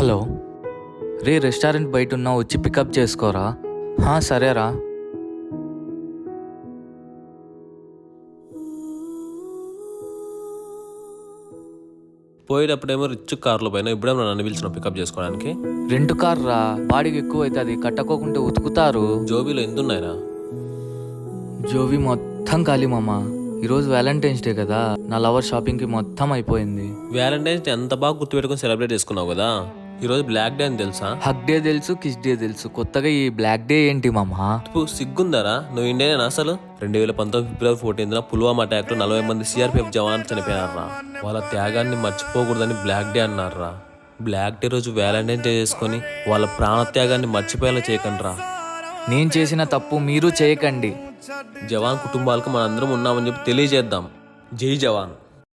Hello రే, restaurant బయట ఉన్నా, వచ్చి పికప్ చేసుకోరా. సరేరా. పోయేటప్పుడేమో రిచ్ కార్లో పైన ఇప్పుడేమో నన్ను పిలిచిన పికప్ చేసుకోవడానికి. రెంట్ కార్ రా, బాడీకి ఎక్కువ అవుతుంది, కట్టకోకుంటే ఉతుకుతారు. జోబీలో ఎంత ఉన్నాయిరా? జోవి మొత్తం ఖాళీ మామ. ఈరోజు వ్యాలంటైన్స్ డే కదా, నా లవర్ షాపింగ్కి మొత్తం అయిపోయింది. వ్యాలంటైన్స్ డే ఎంత బాగా గుర్తుపెట్టుకుని సెలబ్రేట్ చేసుకున్నావు కదా. ఈరోజు బ్లాక్ డే అని తెలుసా? హక్ డే తెలుసు, కిస్ డే తెలుసు, కొత్తగా ఈ బ్లాక్ డే ఏంటి మామ? సిగ్గుందారా? నువ్వు ఇండియన్ అసలు? 2019 ఫిబ్రవరి 14న పుల్వామా అటాక్ లో 40 మంది సిఆర్పిఎఫ్ జవాన్లు చనిపోయారా. వాళ్ళ త్యాగాన్ని మర్చిపోకూడదని బ్లాక్ డే అన్నారా. బ్లాక్ డే రోజు వ్యాలంటైన్స్ డే చేసుకొని వాళ్ళ ప్రాణత్యాగాన్ని మర్చిపోయేలా చేయకండి రా. నేను చేసిన తప్పు మీరు చేయకండి. జవాన్ కుటుంబాలకు మనందరం ఉన్నామని చెప్పి తెలియజేద్దాం. జై జవాన్.